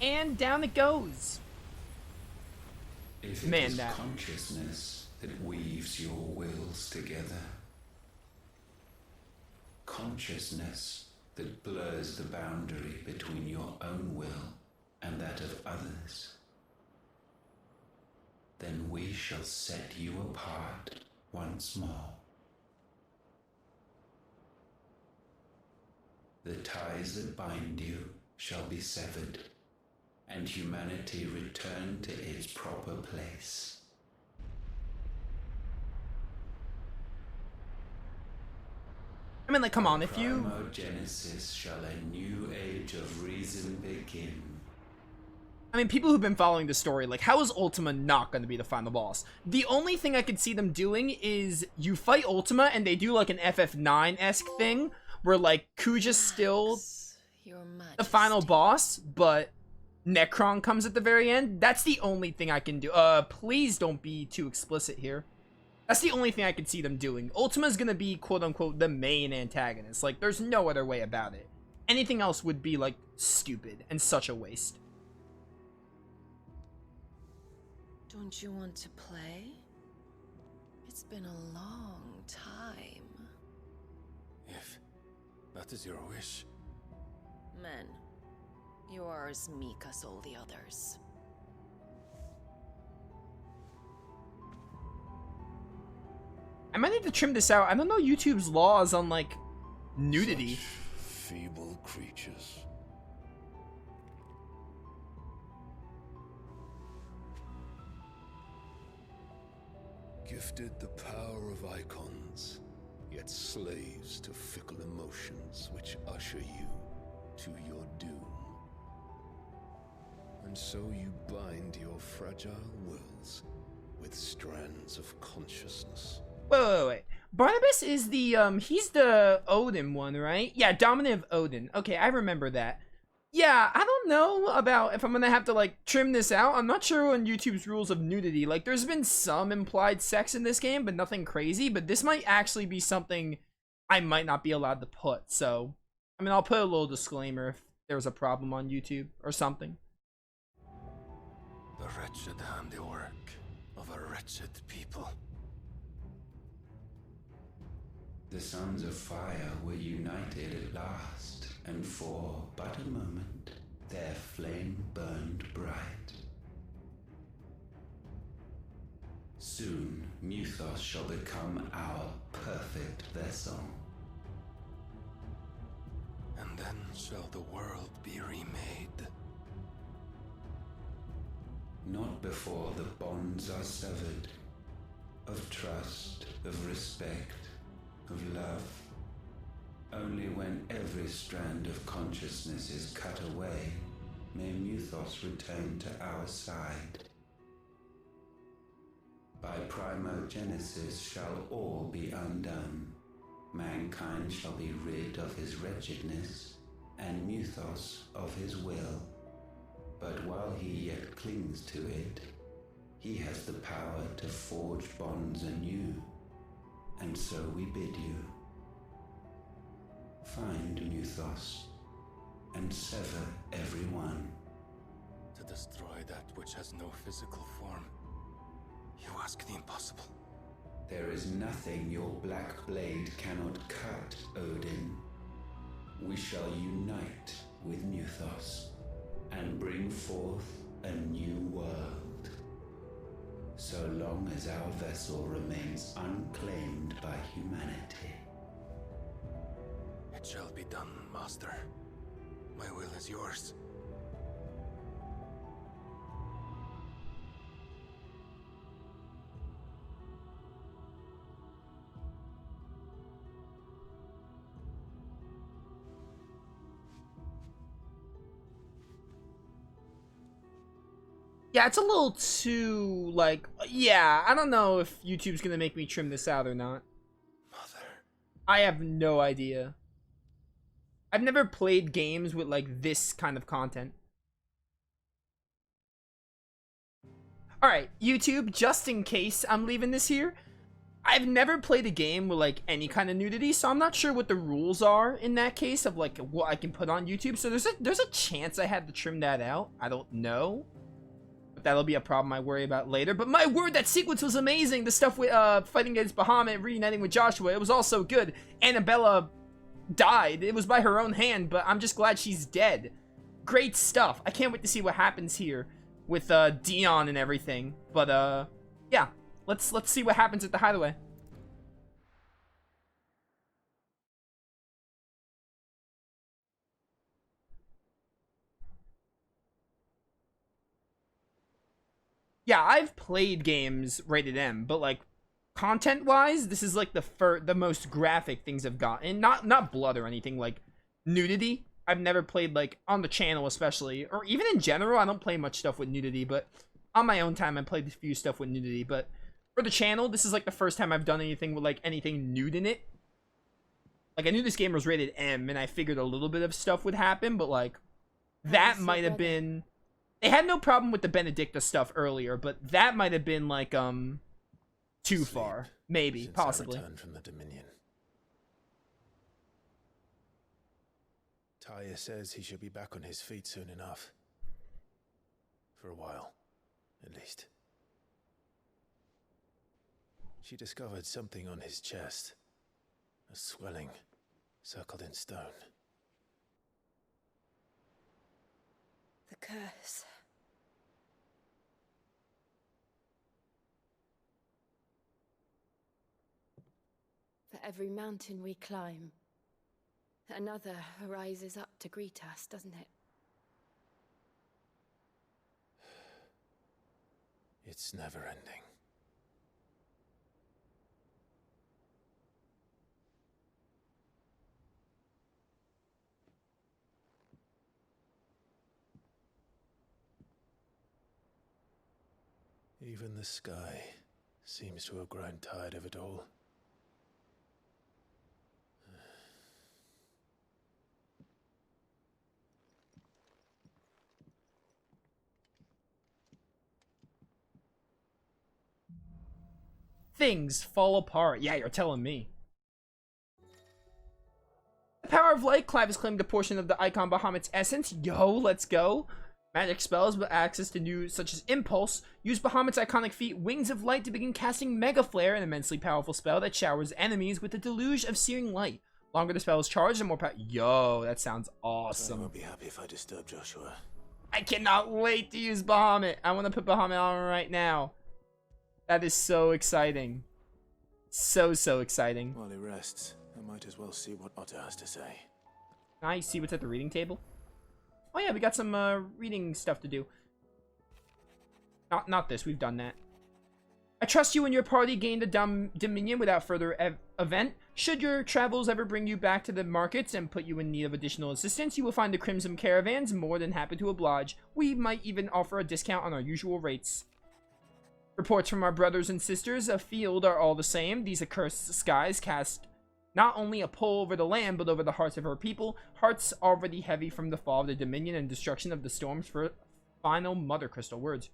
and down it goes. If it Man, is that consciousness that weaves your wills together, consciousness that blurs the boundary between your own will and that of others, then we shall set you apart once more. The ties that bind you shall be severed, and humanity return to its proper place. I mean, like, come on, if you... Primogenesis shall a new age of reason begin. I mean, people who've been following the story, like, how is Ultima not going to be the final boss? The only thing I could see them doing is you fight Ultima and they do, like, an FF9-esque thing where, like, Kuja's still the final boss, but Necron comes at the very end. That's the only thing I can do. Please don't be too explicit here. That's the only thing I can see them doing. Ultima's gonna be, quote-unquote, the main antagonist. Like, there's no other way about it. Anything else would be, like, stupid and such a waste. Don't you want to play? It's been a long time. If that is your wish. Men, you are as meek as all the others. I might need to trim this out. I don't know YouTube's laws on, like, nudity. Such feeble creatures. Gifted the power of icons, yet slaves to fickle emotions which usher you to your doom. And so you bind your fragile wills with strands of consciousness. Wait. Barnabas is the, he's the Odin one, right? Yeah, Dominant of Odin. Okay, I remember that. Yeah, I don't know about if I'm gonna have to, like, trim this out. I'm not sure on YouTube's rules of nudity. Like, there's been some implied sex in this game, but nothing crazy. But this might actually be something I might not be allowed to put. So, I mean, I'll put a little disclaimer if there's a problem on YouTube or something. The wretched handiwork of a wretched people. The sons of fire were united at last, and for but a moment their flame burned bright. Soon Muthos shall become our perfect vessel. And then shall the world be remade. Not before the bonds are severed, of trust, of respect, of love. Only when every strand of consciousness is cut away, may Muthos return to our side. By primogenesis shall all be undone. Mankind shall be rid of his wretchedness, and Muthos of his will. But while he yet clings to it, he has the power to forge bonds anew. And so we bid you, find Muthos, and sever every one. To destroy that which has no physical form, you ask the impossible. There is nothing your black blade cannot cut, Odin. We shall unite with Muthos, and bring forth a new world. So long as our vessel remains unclaimed by humanity. It shall be done, Master. My will is yours. Yeah, it's a little too, like, yeah, I don't know if YouTube's gonna make me trim this out or not. Mother. I have no idea. I've never played games with, like, this kind of content. Alright, YouTube, just in case I'm leaving this here, I've never played a game with like any kind of nudity, so I'm not sure what the rules are in that case of like what I can put on YouTube. So there's a chance I had to trim that out. I don't know, but that'll be a problem I worry about later. But my word, that sequence was amazing. The stuff with fighting against Bahamut, reuniting with Joshua, it was all so good. Annabella died. It was by her own hand, but I'm just glad she's dead. Great stuff. I can't wait to see what happens here with Dion and everything. But yeah. Let's see what happens at the hideaway. Yeah, I've played games rated M, but like content-wise, this is like the most graphic things I've gotten. Not blood or anything, like nudity. I've never played like on the channel especially, or even in general. I don't play much stuff with nudity, but on my own time I played a few stuff with nudity, but for the channel, this is like the first time I've done anything with like anything nude in it. Like I knew this game was rated M and I figured a little bit of stuff would happen, but like that might have been, they had no problem with the Benedicta stuff earlier, but that might have been like too far. Maybe, possibly. From the Dominion. Taya says he should be back on his feet soon enough. For a while, at least. She discovered something on his chest. A swelling, circled in stone. The curse. For every mountain we climb, another rises up to greet us, doesn't it? It's never ending. Even the sky seems to have grown tired of it all. Things fall apart. Yeah, you're telling me. The power of light. Clive has claimed a portion of the icon Bahamut's essence. Yo, let's go. Magic spells with access to new, such as Impulse. Use Bahamut's iconic feat, Wings of Light, to begin casting Mega Flare, an immensely powerful spell that showers enemies with a deluge of searing light. Longer the spell is charged, and more power. Yo, that sounds awesome. I won't be happy if I disturb Joshua. I cannot wait to use Bahamut. I want to put Bahamut on right now. That is so exciting. So exciting. While he rests, I might as well see what Otter has to say. Can I see what's at the reading table? Oh yeah, we got some reading stuff to do. Not this, we've done that. I trust you and your party gain the Dominion without further event. Should your travels ever bring you back to the markets and put you in need of additional assistance, you will find the Crimson Caravans more than happy to oblige. We might even offer a discount on our usual rates. Reports from our brothers and sisters afield are all the same. These accursed skies cast not only a pull over the land, but over the hearts of her people. Hearts already heavy from the fall of the Dominion and destruction of the storms for final Mother Crystal. Words.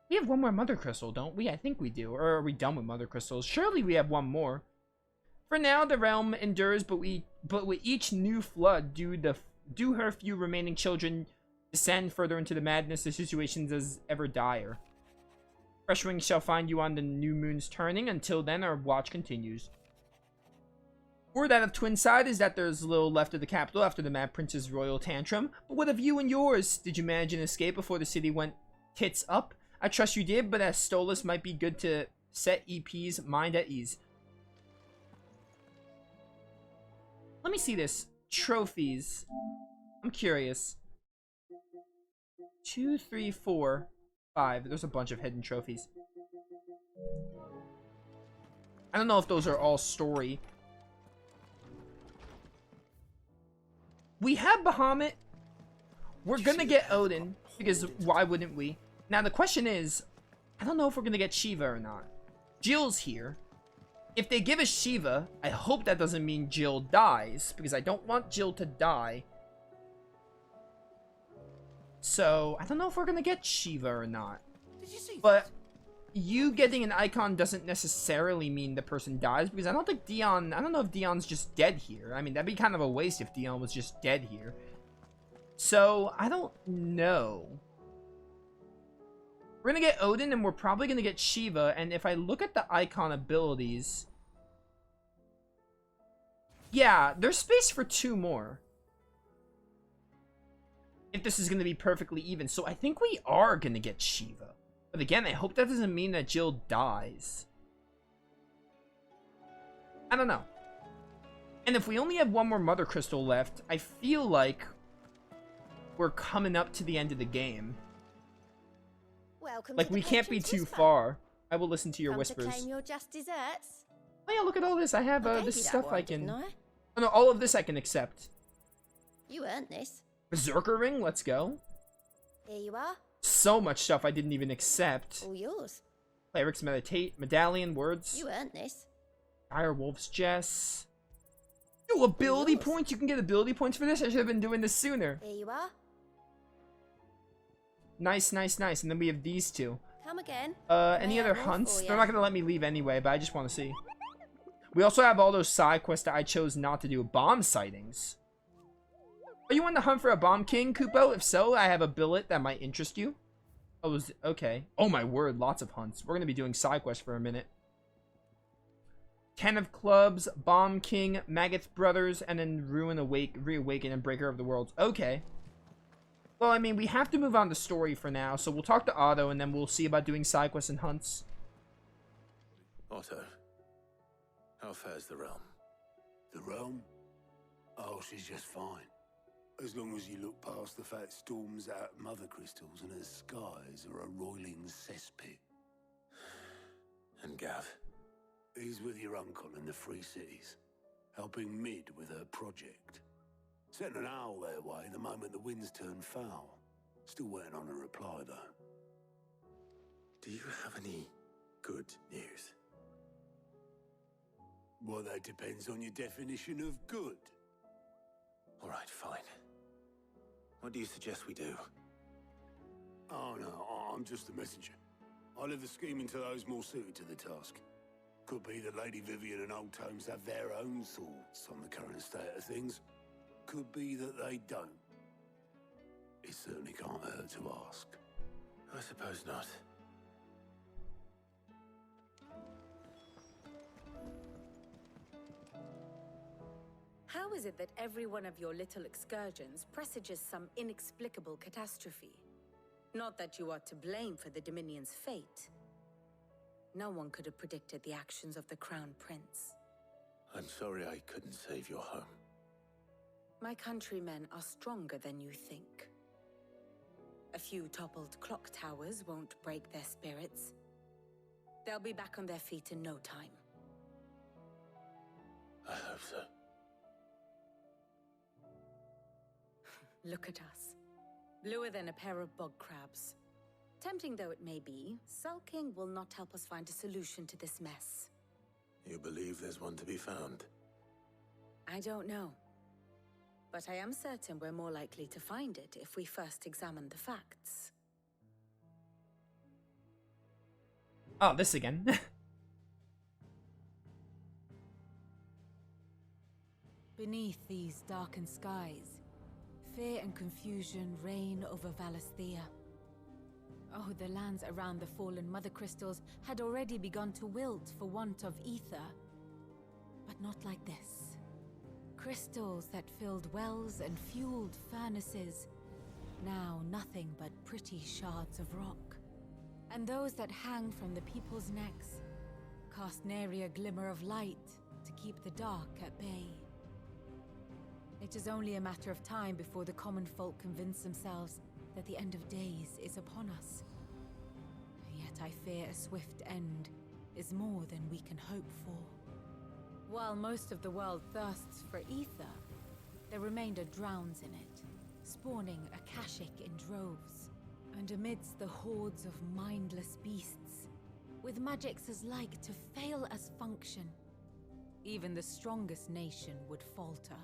We have one more Mother Crystal, don't we? I think we do. Or are we done with Mother Crystals? Surely we have one more. For now, the realm endures, but with each new flood, do her few remaining children descend further into the madness, the situations as ever dire. Fresh wings shall find you on the new moon's turning. Until then, our watch continues. Word out of Twinside is that there's little left of the capital after the Mad Prince's royal tantrum. But what of you and yours? Did you manage an escape before the city went tits up? I trust you did, but as Stolas might be good to set EP's mind at ease. Let me see this. Trophies. I'm curious. 2, 3, 4, 5. There's a bunch of hidden trophies. I don't know if those are all story. We have Bahamut. We're gonna get Odin, because why wouldn't we? Now the question is, I don't know if we're gonna get Shiva or not. Jill's here. If they give us Shiva, I hope that doesn't mean Jill dies, because I don't want Jill to die. So, I don't know if we're gonna get Shiva or not. Did you see But, you getting an icon doesn't necessarily mean the person dies, because I don't think Dion, I don't know if Dion's just dead here. I mean, that'd be kind of a waste if Dion was just dead here. So, I don't know. We're gonna get Odin, and we're probably gonna get Shiva, and if I look at the icon abilities... Yeah, there's space for 2 more. If this is gonna be perfectly even. So I think we are gonna get Shiva. But again, I hope that doesn't mean that Jill dies. I don't know. And if we only have 1 more Mother Crystal left, I feel like we're coming up to the end of the game. Welcome Like, to the we can't be Patrons too Whisper. far. I will listen to your Come whispers. to claim your just desserts. Oh yeah, look at all this. I have I gave this you that stuff one, I can... didn't I? Oh no, all of this I can accept. You earned this. Berserker Ring, let's go. Here you are. So much stuff I didn't even accept. All yours. Cleric's Medallion, words. You earned this. Dire Wolf's Jess. Yo, ability Yours. points? You can get ability points for this? I should have been doing this sooner. Here you are. Nice, nice, nice. And then we have these 2. Come again. Any May I other have more hunts? for They're ya? not gonna let me leave anyway, but I just want to see. We also have all those side quests that I chose not to do. Bomb sightings. Are you on the hunt for a Bomb King, Kupo? If so, I have a billet that might interest you. Oh, okay. Oh my word, lots of hunts. We're gonna be doing side quests for a minute. 10 of Clubs, Bomb King, Maggoth Brothers, and then Reawaken, and Breaker of the Worlds. Okay. Well, I mean, we have to move on to story for now, so we'll talk to Otto, and then we'll see about doing side quests and hunts. Otto, how fares the realm? The realm? Oh, she's just fine. As long as you look past the fat storms out mother crystals and her skies are a roiling cesspit. And Gav? He's with your uncle in the Free Cities, helping Mid with her project. Sent an owl their way the moment the winds turned foul. Still waiting on a reply, though. Do you have any good news? Well, that depends on your definition of good. All right, fine. What do you suggest we do? Oh, no, I'm just a messenger. I leave the scheming to those more suited to the task. Could be that Lady Vivian and Old Tomes have their own thoughts on the current state of things. Could be that they don't. It certainly can't hurt to ask. I suppose not. How is it that every one of your little excursions presages some inexplicable catastrophe? Not that you are to blame for the Dominion's fate. No one could have predicted the actions of the Crown Prince. I'm sorry I couldn't save your home. My countrymen are stronger than you think. A few toppled clock towers won't break their spirits. They'll be back on their feet in no time. I hope so. Look at us. Bluer than a pair of bog crabs. Tempting though it may be, sulking will not help us find a solution to this mess. You believe there's one to be found? I don't know. But I am certain we're more likely to find it if we first examine the facts. Oh, this again. Beneath these darkened skies, fear and confusion reign over Valisthea. Oh, the lands around the fallen mother crystals had already begun to wilt for want of ether. But not like this. Crystals that filled wells and fueled furnaces, now nothing but pretty shards of rock. And those that hang from the people's necks cast nary a glimmer of light to keep the dark at bay. It is only a matter of time before the common folk convince themselves that the end of days is upon us. Yet I fear a swift end is more than we can hope for. While most of the world thirsts for ether, the remainder drowns in it, spawning Akashic in droves. And amidst the hordes of mindless beasts, with magics as like to fail as function, even the strongest nation would falter.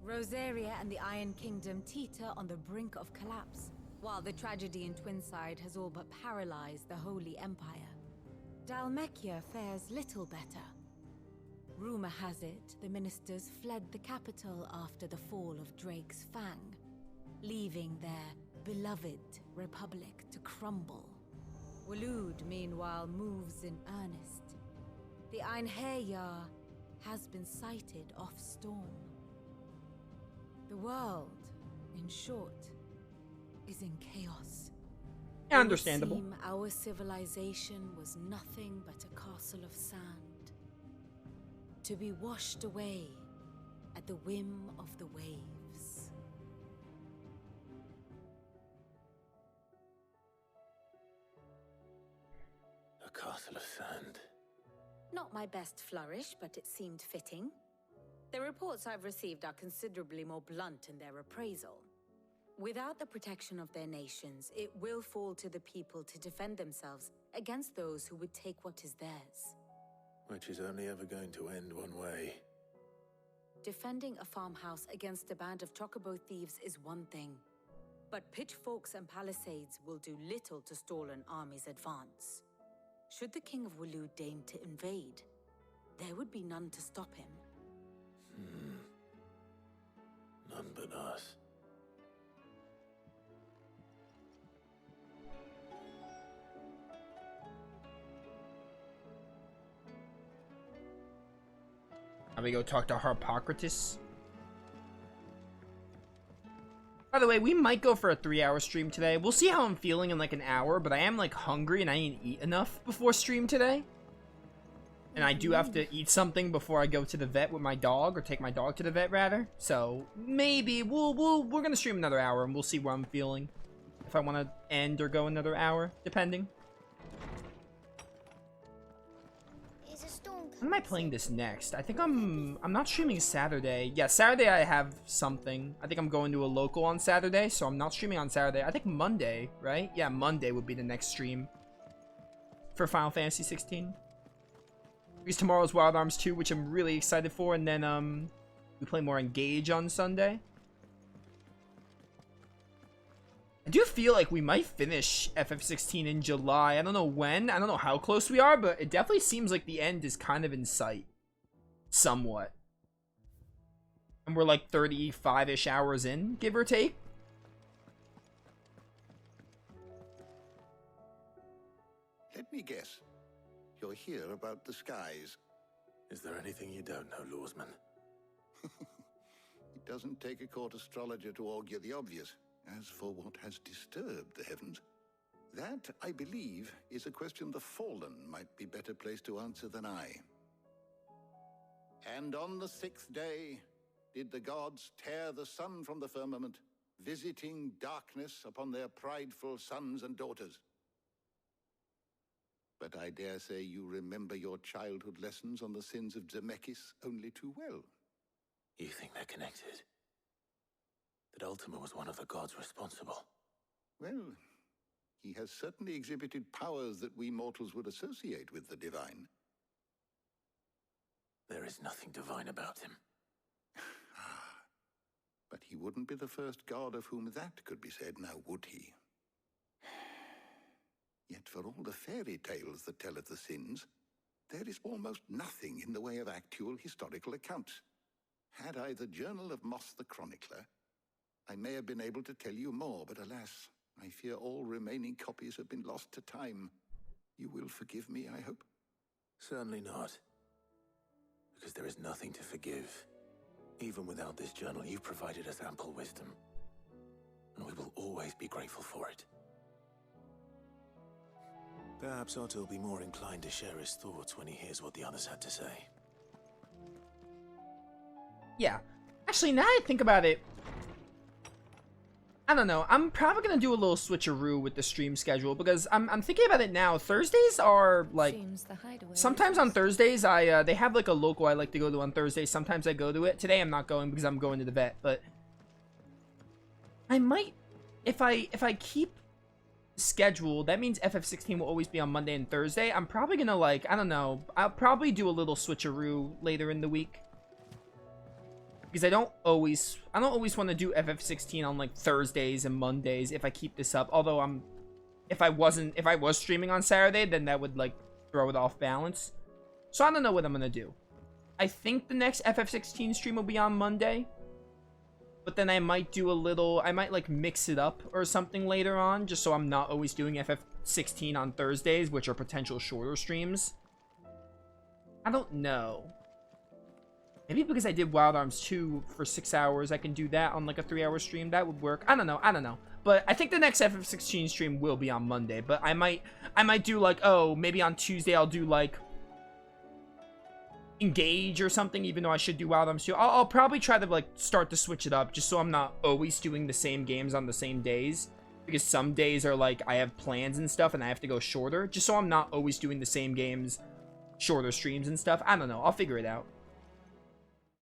Rosaria and the Iron Kingdom teeter on the brink of collapse, while the tragedy in Twinside has all but paralyzed the Holy Empire, Dhalmekia fares little better. Rumor has it the ministers fled the capital after the fall of Drake's Fang, leaving their beloved republic to crumble. Waloed, meanwhile, moves in earnest. The Einherjar has been sighted off-storm. The world, in short, is in chaos. Understandable. It would seem our civilization was nothing but a castle of sand, to be washed away at the whim of the waves. A castle of sand. Not my best flourish, but it seemed fitting. The reports I've received are considerably more blunt in their appraisal. Without the protection of their nations, it will fall to the people to defend themselves against those who would take what is theirs. Which is only ever going to end one way. Defending a farmhouse against a band of chocobo thieves is one thing, but pitchforks and palisades will do little to stall an army's advance. Should the King of Waloed deign to invade, there would be none to stop him. None but us. Now we go talk to Harpocrates. By the way, we might go for a 3-hour stream today. We'll see how I'm feeling in like an hour, but I am like hungry and I didn't eat enough before stream today. And I do have to eat something before I go to the vet with my dog, or take my dog to the vet rather. So maybe we're gonna stream another hour and we'll see where I'm feeling. If I want to end or go another hour, depending. When am I playing this next? I think I'm not streaming Saturday. Yeah, Saturday I have something. I think I'm going to a local on Saturday, so I'm not streaming on Saturday. I think Monday, right? Yeah, Monday would be the next stream for Final Fantasy 16. Because tomorrow's Wild Arms 2, which I'm really excited for, and then we play more Engage on Sunday. I do feel like we might finish FF16 in July. I don't know when. I don't know how close we are, but it definitely seems like the end is kind of in sight. Somewhat. And we're like 35-ish hours in, give or take. Let me guess. You're here about the skies. Is there anything you don't know, Lawsman? It doesn't take a court astrologer to augur the obvious. As for what has disturbed the heavens, that, I believe, is a question the Fallen might be better placed to answer than I. And on the 6th day did the gods tear the sun from the firmament, visiting darkness upon their prideful sons and daughters. But I dare say you remember your childhood lessons on the sins of Zemeckis only too well. You think they're connected? That Ultima was one of the gods responsible? Well, he has certainly exhibited powers that we mortals would associate with the divine. There is nothing divine about him. But he wouldn't be the first god of whom that could be said, now would he? Yet for all the fairy tales that tell of the sins, there is almost nothing in the way of actual historical accounts. Had I the Journal of Moss the Chronicler, I may have been able to tell you more, but alas, I fear all remaining copies have been lost to time. You will forgive me, I hope? Certainly not. Because there is nothing to forgive. Even without this journal, you've provided us ample wisdom. And we will always be grateful for it. Perhaps Otto will be more inclined to share his thoughts when he hears what the others had to say. Yeah. Actually, now I think about it, I don't know. I'm probably gonna do a little switcheroo with the stream schedule because I'm thinking about it now. Thursdays are like sometimes on Thursdays they have like a local I like to go to on Thursdays. Sometimes I go to it. Today I'm not going because I'm going to the vet, but I might if I keep schedule, that means FF16 will always be on Monday and Thursday. I'm probably gonna like, I don't know, I'll probably do a little switcheroo later in the week. because I don't always want to do FF16 on like Thursdays and Mondays if I keep this up. Although if I was streaming on Saturday, then that would like throw it off balance. So I don't know what I'm gonna do. I think the next FF16 stream will be on Monday, but then I might like mix it up or something later on, just so I'm not always doing FF16 on Thursdays, which are potential shorter streams. I don't know. Maybe because I did Wild Arms 2 for 6 hours, I can do that on like a 3-hour stream. That would work. I don't know. But I think the next FF16 stream will be on Monday. But I might do like, oh, maybe on Tuesday I'll do like Engage or something, even though I should do Wild Arms 2. I'll probably try to like start to switch it up, just so I'm not always doing the same games on the same days. Because some days are like, I have plans and stuff and I have to go shorter. Just so I'm not always doing the same games, shorter streams and stuff. I don't know. I'll figure it out.